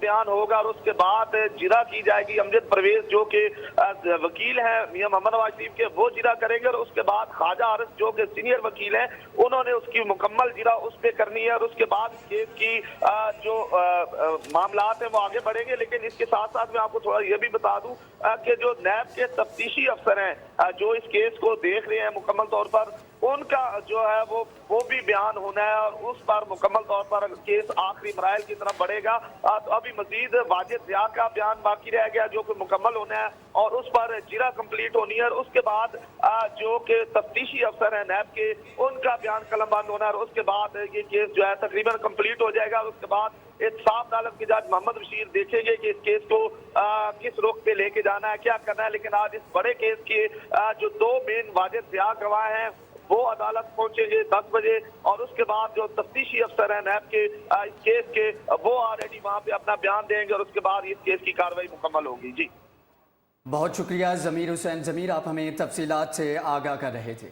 بیان ہوگا اور اس کے بعد جرا کی جائے گی۔ امجد پرویز جو کہ وکیل ہیں میاں محمد نواز شریف کے، وہ جرا کریں گے، اور اس کے بعد خواجہ عارف جو کہ سینئر وکیل ہیں، انہوں نے اس کی مکمل جرا اس پہ کرنی ہے، اور اس کے بعد کیس کی جو معاملات ہیں وہ آگے بڑھیں گے۔ لیکن اس کے ساتھ ساتھ میں آپ کو تھوڑا یہ بھی بتا دوں کہ جو نیب کے تفتیشی افسر ہیں جو اس کیس کو دیکھ رہے ہیں مکمل طور پر، ان کا جو ہے وہ بھی بیان ہونا ہے، اور اس پر مکمل طور پر کیس آخری مراحل کی طرف بڑھے گا۔ تو ابھی مزید واجد ضیاء کا بیان باقی رہ گیا جو کہ مکمل ہونا ہے، اور اس پر جرا کمپلیٹ ہونی ہے، اور اس کے بعد جو کہ تفتیشی افسر ہیں نیب کے، ان کا بیان قلم بند ہونا ہے، اور اس کے بعد یہ کیس جو ہے تقریباً کمپلیٹ ہو جائے گا۔ اور اس کے بعد احتساب عدالت کے جج محمد بشیر دیکھیں گے کہ اس کیس کو کس رخ پہ لے کے جانا ہے، کیا کرنا ہے۔ لیکن آج اس بڑے کیس کے جو دو مین واجد ضیاء گواہ ہیں وہ عدالت پہنچیں گے 10 بجے، اور اس کے بعد جو تفتیشی افسر ہیں نیب کے اس کیس کے، وہ آلریڈی وہاں پہ اپنا بیان دیں گے، اور اس کے بعد اس کیس کی کارروائی مکمل ہوگی۔ جی بہت شکریہ ضمیر حسین۔ ضمیر، آپ ہمیں تفصیلات سے آگاہ کر رہے تھے۔